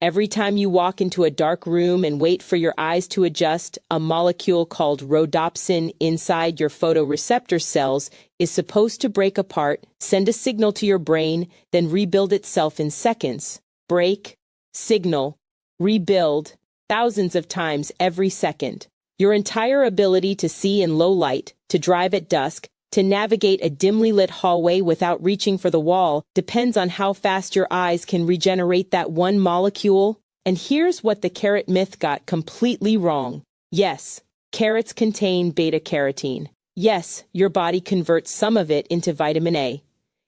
Every time you walk into a dark room and wait for your eyes to adjust, a molecule called rhodopsin inside your photoreceptor cells is supposed to break apart, send a signal to your brain, then rebuild itself in seconds. Break, signal, rebuild, thousands of times every second. Your entire ability to see in low light, to drive at dusk, to navigate a dimly lit hallway without reaching for the wall depends on how fast your eyes can regenerate that one molecule. And here's what the carrot myth got completely wrong. Yes, carrots contain beta-carotene. Yes, your body converts some of it into vitamin A.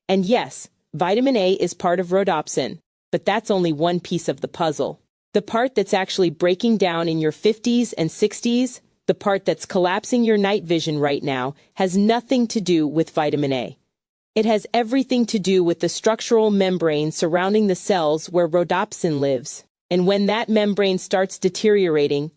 And yes, vitamin A is part of rhodopsin, but that's only one piece of the puzzle. The part that's actually breaking down in your 50s and 60s, the part that's collapsing your night vision right now, has nothing to do with vitamin A. It has everything to do with the structural membrane surrounding the cells where rhodopsin lives. And when that membrane starts deteriorating,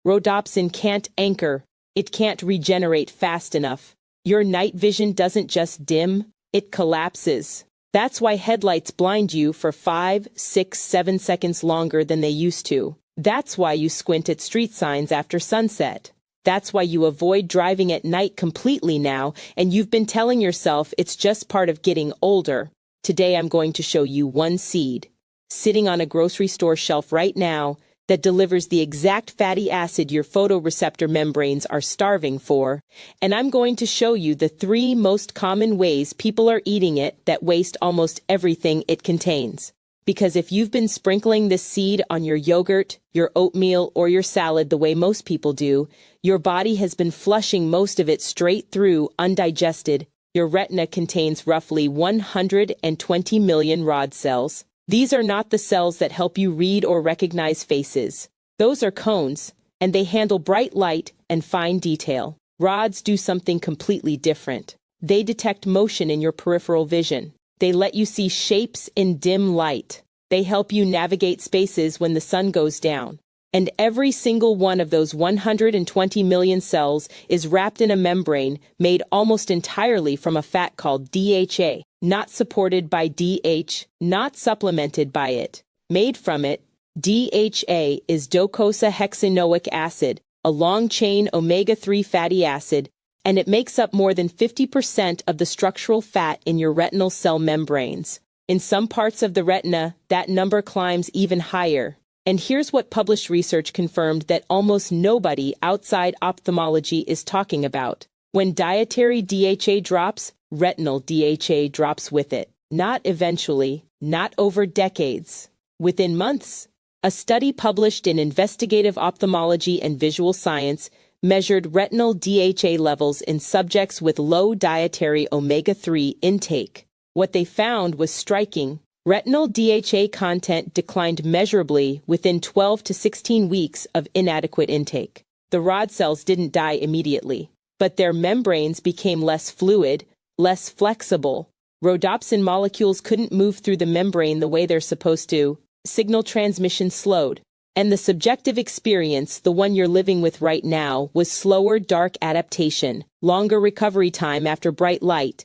rhodopsin can't anchor. It can't regenerate fast enough. Your night vision doesn't just dim, it collapses. That's why headlights blind you for 5, 6, 7 seconds longer than they used to. That's why you squint at street signs after sunset. That's why you avoid driving at night completely now, and you've been telling yourself it's just part of getting older. Today I'm going to show you one seed, sitting on a grocery store shelf right now, that delivers the exact fatty acid your photoreceptor membranes are starving for, and I'm going to show you the 3 most common ways people are eating it that waste almost everything it contains. Because if you've been sprinkling this seed on your yogurt, your oatmeal, or your salad the way most people do, your body has been flushing most of it straight through undigested. Your retina contains roughly 120 million rod cells. These are not the cells that help you read or recognize faces. Those are cones, and they handle bright light and fine detail. Rods do something completely different. They detect motion in your peripheral vision. They let you see shapes in dim light. They help you navigate spaces when the sun goes down. And every single one of those 120 million cells is wrapped in a membrane made almost entirely from a fat called DHA, not supported by DH, not supplemented by it. Made from it, DHA is docosahexaenoic acid, a long-chain omega-3 fatty acid, and it makes up more than 50% of the structural fat in your retinal cell membranes. In some parts of the retina, that number climbs even higher. And here's what published research confirmed that almost nobody outside ophthalmology is talking about. When dietary DHA drops, retinal DHA drops with it. Not eventually, not over decades. Within months. A study published in Investigative Ophthalmology and Visual Science measured retinal DHA levels in subjects with low dietary omega-3 intake. What they found was striking. Retinal DHA content declined measurably within 12 to 16 weeks of inadequate intake. The rod cells didn't die immediately, but their membranes became less fluid, less flexible. Rhodopsin molecules couldn't move through the membrane the way they're supposed to. Signal transmission slowed. And the subjective experience, the one you're living with right now, was slower dark adaptation, longer recovery time after bright light,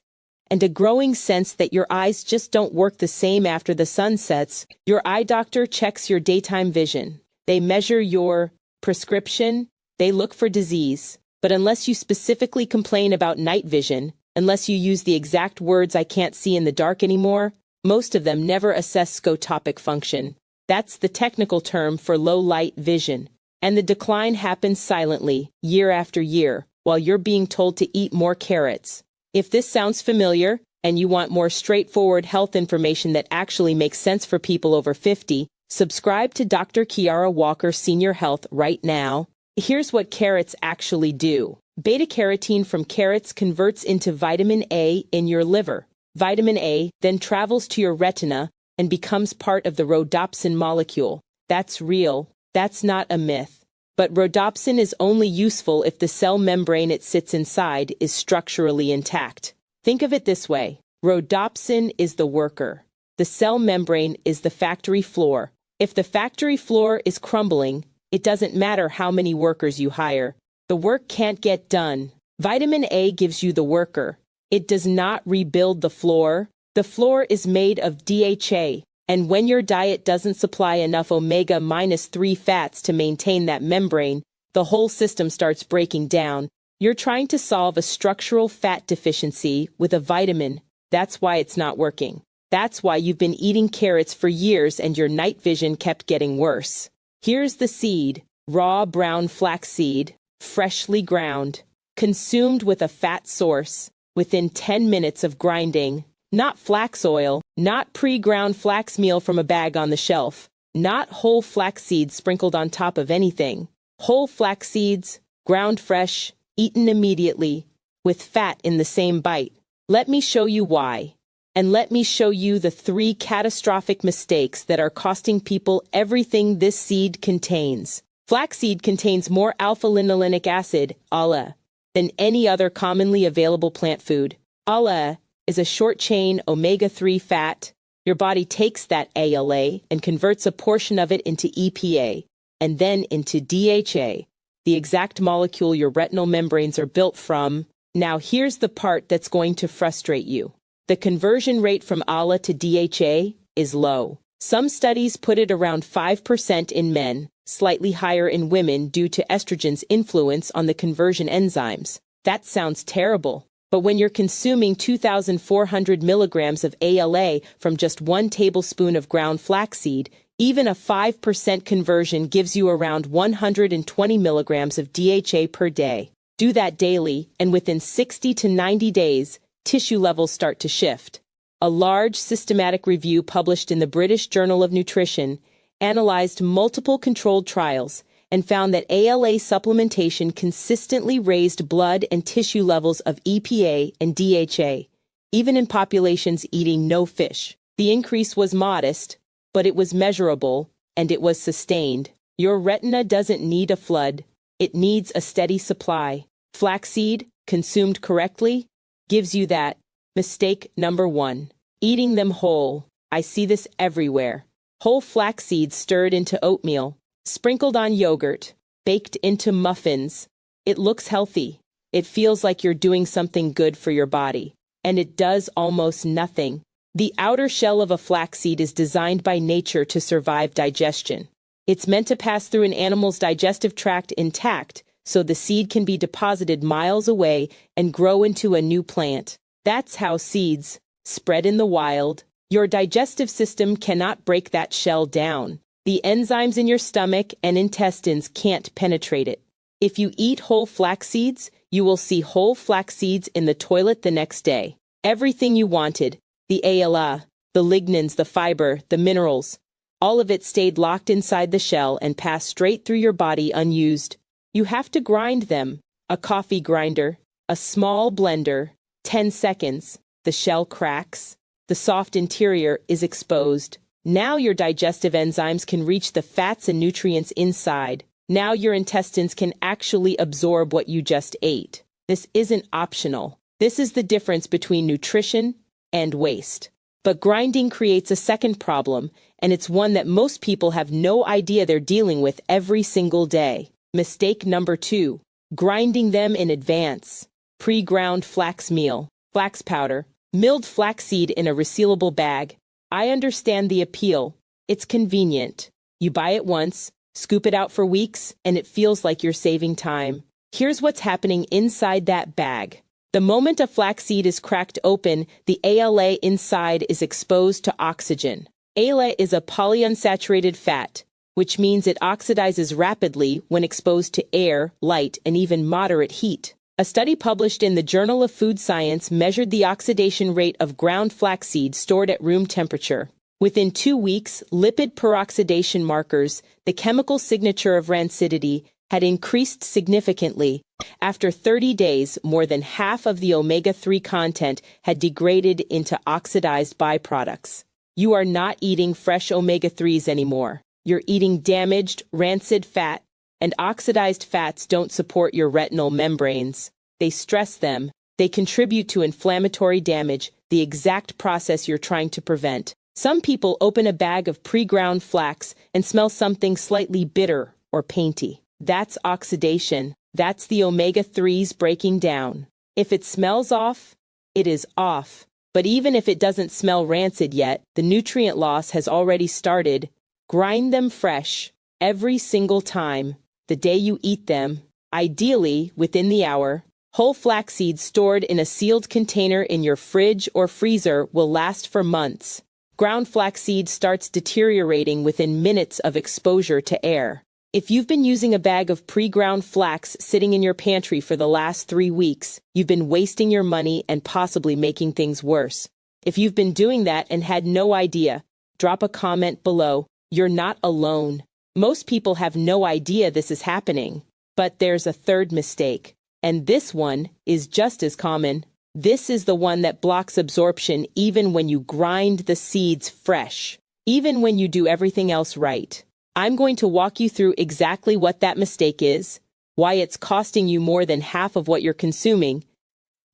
and a growing sense that your eyes just don't work the same after the sun sets. Your eye doctor checks your daytime vision. They measure your prescription. They look for disease. But unless you specifically complain about night vision, unless you use the exact words "I can't see in the dark anymore," most of them never assess scotopic function. That's the technical term for low-light vision. And the decline happens silently, year after year, while you're being told to eat more carrots. If this sounds familiar, and you want more straightforward health information that actually makes sense for people over 50, subscribe to Dr. Kiara Walker Senior Health right now. Here's what carrots actually do. Beta-carotene from carrots converts into vitamin A in your liver. Vitamin A then travels to your retina and becomes part of the rhodopsin molecule. That's real. That's not a myth. But rhodopsin is only useful if the cell membrane it sits inside is structurally intact. Think of it this way. Rhodopsin is the worker. The cell membrane is the factory floor. If the factory floor is crumbling, it doesn't matter how many workers you hire. The work can't get done. Vitamin A gives you the worker. It does not rebuild the floor. The floor is made of DHA, And when your diet doesn't supply enough omega-3 fats to maintain that membrane, the whole system starts breaking down. You're trying to solve a structural fat deficiency with a vitamin. That's why it's not working. That's why you've been eating carrots for years and your night vision kept getting worse. Here's the seed, raw brown flaxseed, freshly ground, consumed with a fat source, within 10 minutes of grinding. Not flax oil, not pre-ground flax meal from a bag on the shelf, not whole flax seeds sprinkled on top of anything. Whole flax seeds, ground fresh, eaten immediately, with fat in the same bite. Let me show you why. And let me show you the 3 catastrophic mistakes that are costing people everything this seed contains. Flaxseed contains more alpha-linolenic acid, ALA, than any other commonly available plant food. ALA is a short-chain omega-3 fat. Your body takes that ALA and converts a portion of it into EPA, and then into DHA, the exact molecule your retinal membranes are built from. Now here's the part that's going to frustrate you. The conversion rate from ALA to DHA is low. Some studies put it around 5% in men, slightly higher in women due to estrogen's influence on the conversion enzymes. That sounds terrible. But when you're consuming 2,400 milligrams of ALA from just 1 tablespoon of ground flaxseed, even a 5% conversion gives you around 120 milligrams of DHA per day. Do that daily, and within 60 to 90 days, tissue levels start to shift. A large systematic review published in the British Journal of Nutrition analyzed multiple controlled trials and found that ALA supplementation consistently raised blood and tissue levels of EPA and DHA, even in populations eating no fish. The increase was modest, but it was measurable, and it was sustained. Your retina doesn't need a flood, it needs a steady supply. Flaxseed, consumed correctly, gives you that. Mistake number 1. Eating them whole. I see this everywhere. Whole flax seeds stirred into oatmeal, sprinkled on yogurt, baked into muffins. It looks healthy. It feels like you're doing something good for your body. And it does almost nothing. The outer shell of a flaxseed is designed by nature to survive digestion. It's meant to pass through an animal's digestive tract intact, so the seed can be deposited miles away and grow into a new plant. That's how seeds spread in the wild. Your digestive system cannot break that shell down. The enzymes in your stomach and intestines can't penetrate it. If you eat whole flax seeds, you will see whole flax seeds in the toilet the next day. Everything you wanted, the ALA, the lignans, the fiber, the minerals, all of it stayed locked inside the shell and passed straight through your body unused. You have to grind them. A coffee grinder, a small blender, 10 seconds. The shell cracks. The soft interior is exposed. Now your digestive enzymes can reach the fats and nutrients inside. Now your intestines can actually absorb what you just ate. This isn't optional. This is the difference between nutrition and waste. But grinding creates a second problem, and it's one that most people have no idea they're dealing with every single day. Mistake number 2. Grinding them in advance. Pre-ground flax meal, flax powder, milled flaxseed in a resealable bag. I understand the appeal. It's convenient. You buy it once, scoop it out for weeks, and it feels like you're saving time. Here's what's happening inside that bag. The moment a flaxseed is cracked open, the ALA inside is exposed to oxygen. ALA is a polyunsaturated fat, which means it oxidizes rapidly when exposed to air, light, and even moderate heat. A study published in the Journal of Food Science measured the oxidation rate of ground flaxseed stored at room temperature. Within 2 weeks, lipid peroxidation markers, the chemical signature of rancidity, had increased significantly. After 30 days, more than half of the omega-3 content had degraded into oxidized byproducts. You are not eating fresh omega-3s anymore. You're eating damaged, rancid fat, and oxidized fats don't support your retinal membranes. They stress them. They contribute to inflammatory damage, the exact process you're trying to prevent. Some people open a bag of pre-ground flax and smell something slightly bitter or painty. That's oxidation. That's the omega-3s breaking down. If it smells off, it is off. But even if it doesn't smell rancid yet, the nutrient loss has already started. Grind them fresh, every single time, the day you eat them, ideally within the hour. Whole flaxseed stored in a sealed container in your fridge or freezer will last for months. Ground flaxseed starts deteriorating within minutes of exposure to air. If you've been using a bag of pre-ground flax sitting in your pantry for the last 3 weeks, you've been wasting your money and possibly making things worse. If you've been doing that and had no idea, drop a comment below. You're not alone. Most people have no idea this is happening. But there's a third mistake, and this one is just as common. This is the one that blocks absorption even when you grind the seeds fresh, even when you do everything else right. I'm going to walk you through exactly what that mistake is, why it's costing you more than half of what you're consuming,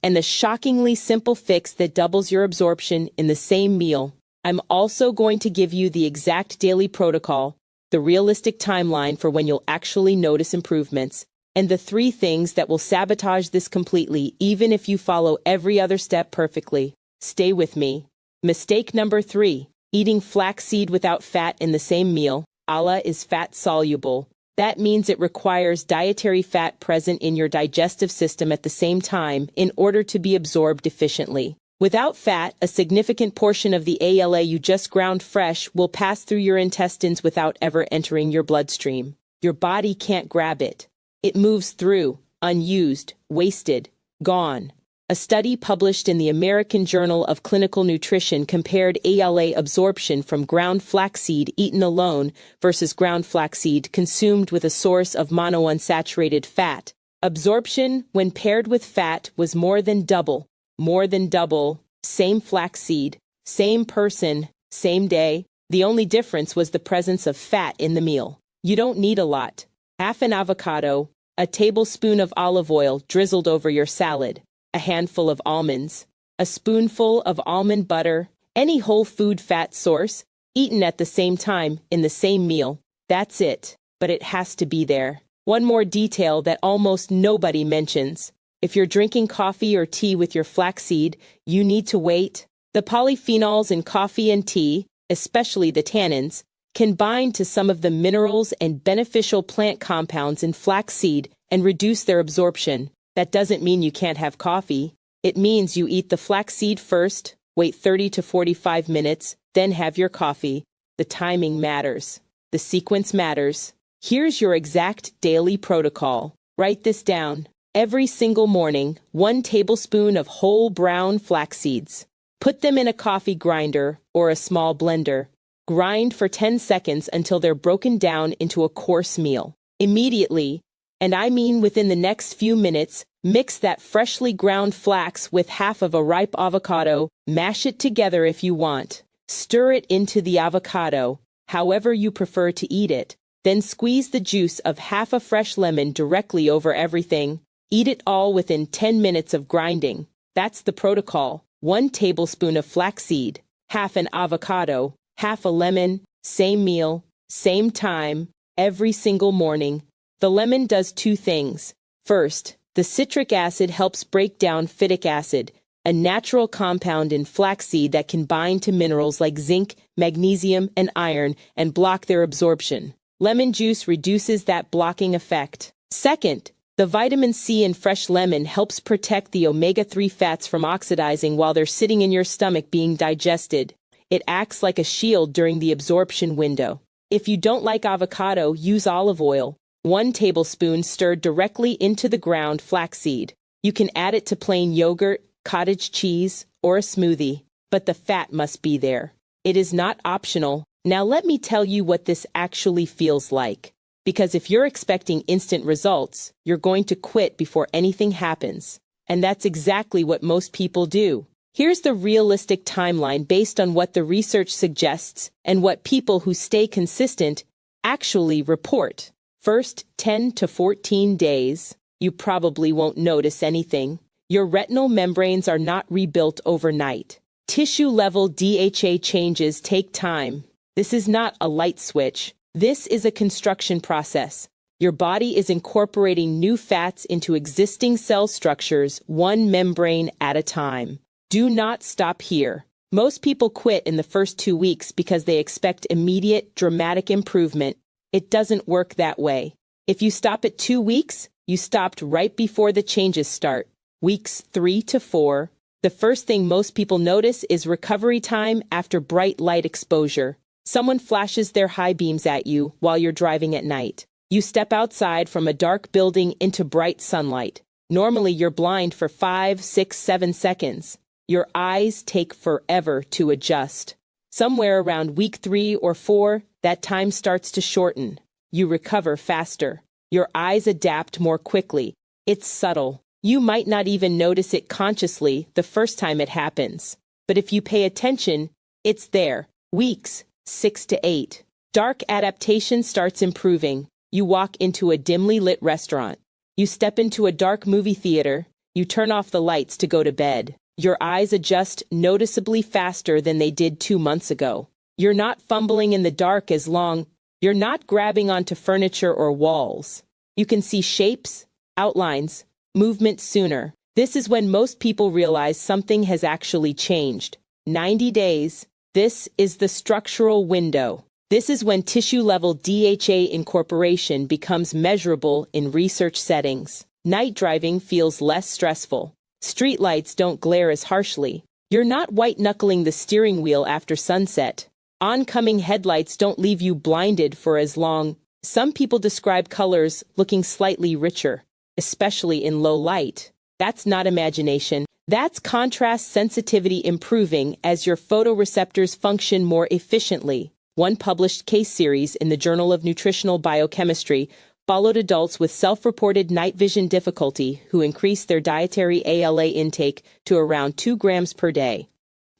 and the shockingly simple fix that doubles your absorption in the same meal. I'm also going to give you the exact daily protocol, the realistic timeline for when you'll actually notice improvements, and the 3 things that will sabotage this completely even if you follow every other step perfectly. Stay with me. Mistake number 3, eating flaxseed without fat in the same meal. ALA is fat soluble. That means it requires dietary fat present in your digestive system at the same time in order to be absorbed efficiently. Without fat, a significant portion of the ALA you just ground fresh will pass through your intestines without ever entering your bloodstream. Your body can't grab it. It moves through, unused, wasted, gone. A study published in the American Journal of Clinical Nutrition compared ALA absorption from ground flaxseed eaten alone versus ground flaxseed consumed with a source of monounsaturated fat. Absorption, when paired with fat, was more than double. Same flaxseed, same person, same day. The only difference was the presence of fat in the meal. You don't need a lot. Half an avocado, a tablespoon of olive oil drizzled over your salad, a handful of almonds, a spoonful of almond butter, any whole food fat source, eaten at the same time in the same meal. That's it, but it has to be there. One more detail that almost nobody mentions. If you're drinking coffee or tea with your flaxseed, you need to wait. The polyphenols in coffee and tea, especially the tannins, can bind to some of the minerals and beneficial plant compounds in flaxseed and reduce their absorption. That doesn't mean you can't have coffee. It means you eat the flaxseed first, wait 30 to 45 minutes, then have your coffee. The timing matters. The sequence matters. Here's your exact daily protocol. Write this down. Every single morning, 1 tablespoon of whole brown flax seeds. Put them in a coffee grinder or a small blender. Grind for 10 seconds until they're broken down into a coarse meal. Immediately, and I mean within the next few minutes, mix that freshly ground flax with half of a ripe avocado. Mash it together if you want. Stir it into the avocado, however you prefer to eat it. Then squeeze the juice of half a fresh lemon directly over everything. Eat it all within 10 minutes of grinding. That's the protocol. 1 tablespoon of flaxseed, half an avocado, half a lemon, same meal, same time, every single morning. The lemon does 2 things. First, the citric acid helps break down phytic acid, a natural compound in flaxseed that can bind to minerals like zinc, magnesium, and iron and block their absorption. Lemon juice reduces that blocking effect. Second, the vitamin C in fresh lemon helps protect the omega-3 fats from oxidizing while they're sitting in your stomach being digested. It acts like a shield during the absorption window. If you don't like avocado, use olive oil. 1 tablespoon stirred directly into the ground flaxseed. You can add it to plain yogurt, cottage cheese, or a smoothie, but the fat must be there. It is not optional. Now let me tell you what this actually feels like. Because if you're expecting instant results, you're going to quit before anything happens. And that's exactly what most people do. Here's the realistic timeline based on what the research suggests and what people who stay consistent actually report. First 10 to 14 days, you probably won't notice anything. Your retinal membranes are not rebuilt overnight. Tissue-level DHA changes take time. This is not a light switch. This is a construction process. Your body is incorporating new fats into existing cell structures, 1 membrane at a time. Do not stop here. Most people quit in the first 2 weeks because they expect immediate, dramatic improvement. It doesn't work that way. If you stop at 2 weeks, you stopped right before the changes start. Weeks 3 to 4. The first thing most people notice is recovery time after bright light exposure. Someone flashes their high beams at you while you're driving at night. You step outside from a dark building into bright sunlight. Normally, you're blind for 5, 6, 7 seconds. Your eyes take forever to adjust. Somewhere around week 3 or 4, that time starts to shorten. You recover faster. Your eyes adapt more quickly. It's subtle. You might not even notice it consciously the first time it happens. But if you pay attention, it's there. Weeks 6 to 8. Dark adaptation starts improving. You walk into a dimly lit restaurant. You step into a dark movie theater. You turn off the lights to go to bed. Your eyes adjust noticeably faster than they did 2 months ago. You're not fumbling in the dark as long. You're not grabbing onto furniture or walls. You can see shapes, outlines, movement sooner. This is when most people realize something has actually changed. 90 days. This is the structural window. This is when tissue-level DHA incorporation becomes measurable in research settings. Night driving feels less stressful. Streetlights don't glare as harshly. You're not white-knuckling the steering wheel after sunset. Oncoming headlights don't leave you blinded for as long. Some people describe colors looking slightly richer, especially in low light. That's not imagination. That's contrast sensitivity improving as your photoreceptors function more efficiently. One published case series in the Journal of Nutritional Biochemistry followed adults with self-reported night vision difficulty who increased their dietary ALA intake to around 2 grams per day,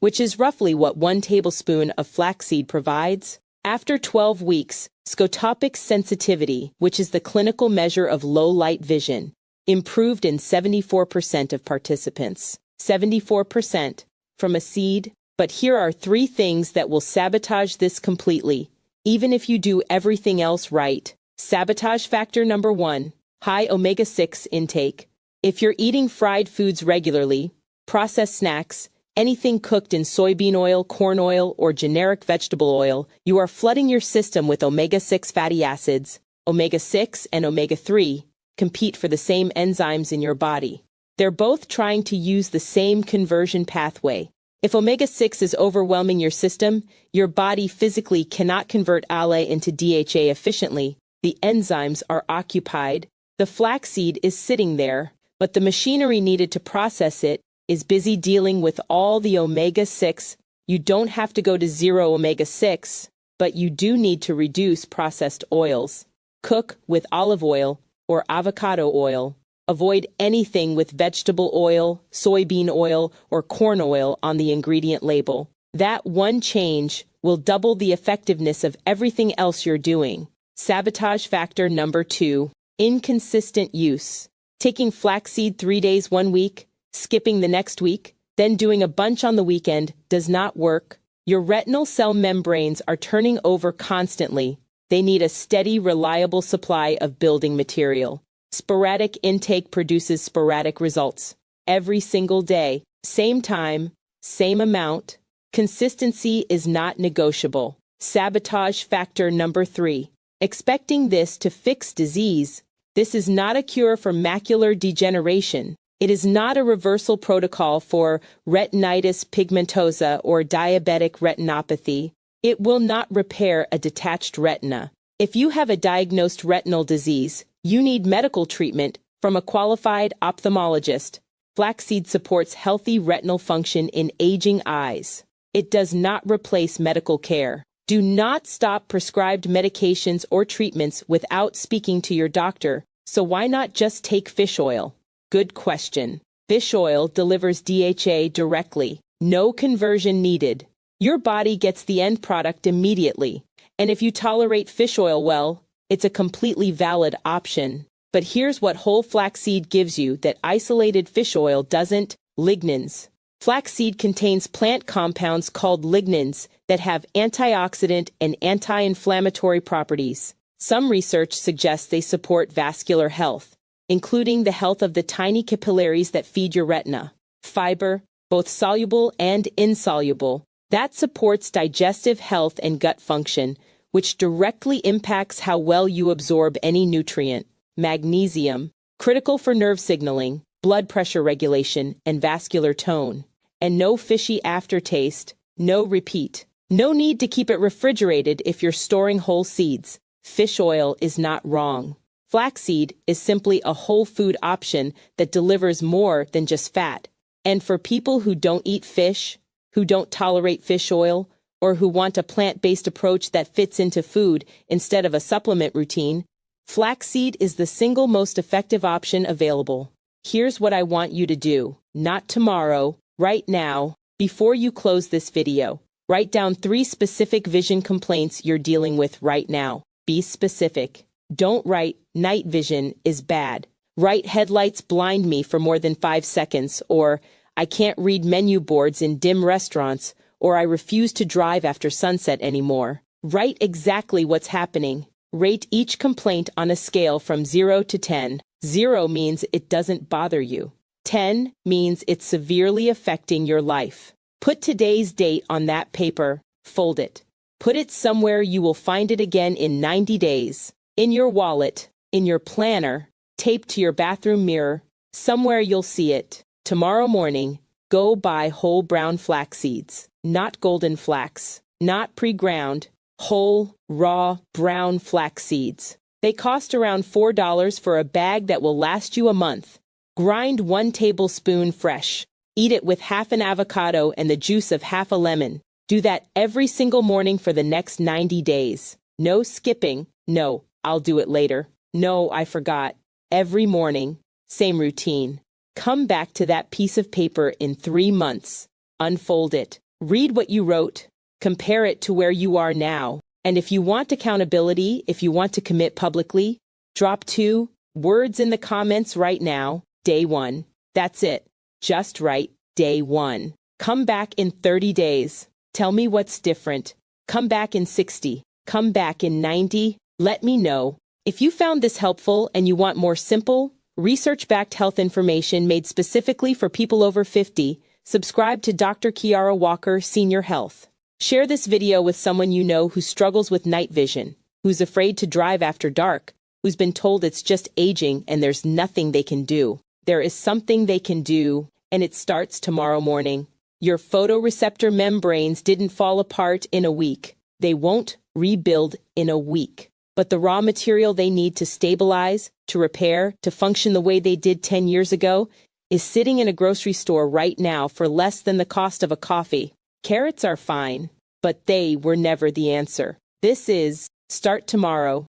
which is roughly what 1 tablespoon of flaxseed provides. After 12 weeks, scotopic sensitivity, which is the clinical measure of low-light vision, improved in 74% of participants. 74% from a seed. But here are 3 things that will sabotage this completely, even if you do everything else right. Sabotage factor number 1, high omega-6 intake. If you're eating fried foods regularly, processed snacks, anything cooked in soybean oil, corn oil, or generic vegetable oil, you are flooding your system with omega-6 fatty acids. Omega-6 and omega-3 compete for the same enzymes in your body. They're both trying to use the same conversion pathway. If omega-6 is overwhelming your system, your body physically cannot convert ALA into DHA efficiently. The enzymes are occupied. The flaxseed is sitting there, but the machinery needed to process it is busy dealing with all the omega-6. You don't have to go to 0 omega-6, but you do need to reduce processed oils. Cook with olive oil or avocado oil. Avoid anything with vegetable oil, soybean oil, or corn oil on the ingredient label. That one change will double the effectiveness of everything else you're doing. Sabotage factor number 2, inconsistent use. Taking flaxseed 3 days 1 week, skipping the next week, then doing a bunch on the weekend does not work. Your retinal cell membranes are turning over constantly. They need a steady, reliable supply of building material. Sporadic intake produces sporadic results. Every single day, same time, same amount. Consistency is not negotiable. Sabotage factor number 3. Expecting this to fix disease. This is not a cure for macular degeneration. It is not a reversal protocol for retinitis pigmentosa or diabetic retinopathy. It will not repair a detached retina. If you have a diagnosed retinal disease, you need medical treatment from a qualified ophthalmologist. Flaxseed supports healthy retinal function in aging eyes. It does not replace medical care. Do not stop prescribed medications or treatments without speaking to your doctor. So why not just take fish oil? Good question. Fish oil delivers DHA directly. No conversion needed. Your body gets the end product immediately. And if you tolerate fish oil well, it's a completely valid option. But here's what whole flaxseed gives you that isolated fish oil doesn't: lignans. Flaxseed contains plant compounds called lignans that have antioxidant and anti-inflammatory properties. Some research suggests they support vascular health, including the health of the tiny capillaries that feed your retina. Fiber. both soluble and insoluble. That supports digestive health and gut function, which directly impacts how well you absorb any nutrient. Magnesium, critical for nerve signaling, blood pressure regulation, and vascular tone. And no fishy aftertaste, no repeat. No need to keep it refrigerated if you're storing whole seeds. Fish oil is not wrong. Flaxseed is simply a whole food option that delivers more than just fat. And for people who don't eat fish, who don't tolerate fish oil, or who want a plant-based approach that fits into food instead of a supplement routine, flaxseed is the single most effective option available. Here's what I want you to do. Not tomorrow, right now, before you close this video. Write down 3 specific vision complaints you're dealing with right now. Be specific. Don't write, night vision is bad. Write, headlights blind me for more than 5 seconds, or I can't read menu boards in dim restaurants, or I refuse to drive after sunset anymore. Write exactly what's happening. Rate each complaint on a scale from 0 to 10. 0 means it doesn't bother you. 10 means it's severely affecting your life. Put today's date on that paper, fold it. Put it somewhere you will find it again in 90 days. In your wallet, in your planner, taped to your bathroom mirror, somewhere you'll see it. Tomorrow morning, go buy whole brown flax seeds, not golden flax, not pre-ground, whole, raw, brown flax seeds. They cost around $4 for a bag that will last you a month. Grind 1 tablespoon fresh. Eat it with half an avocado and the juice of half a lemon. Do that every single morning for the next 90 days. No skipping. No, I'll do it later. No, I forgot. Every morning. Same routine. Come back to that piece of paper in 3 months. Unfold it. Read what you wrote. Compare it to where you are now. And if you want accountability, if you want to commit publicly, drop 2 words in the comments right now. Day 1. That's it. Just write day 1. Come back in 30 days. Tell me what's different. Come back in 60. Come back in 90. Let me know. If you found this helpful and you want more simple, research-backed health information made specifically for people over 50, subscribe to Dr. Kiara Walker, Senior Health. Share this video with someone you know who struggles with night vision, who's afraid to drive after dark, who's been told it's just aging and there's nothing they can do. There is something they can do, and it starts tomorrow morning. Your photoreceptor membranes didn't fall apart in a week. They won't rebuild in a week. But the raw material they need to stabilize, to repair, to function the way they did 10 years ago is sitting in a grocery store right now for less than the cost of a coffee. Carrots are fine, but they were never the answer. This is Start Tomorrow.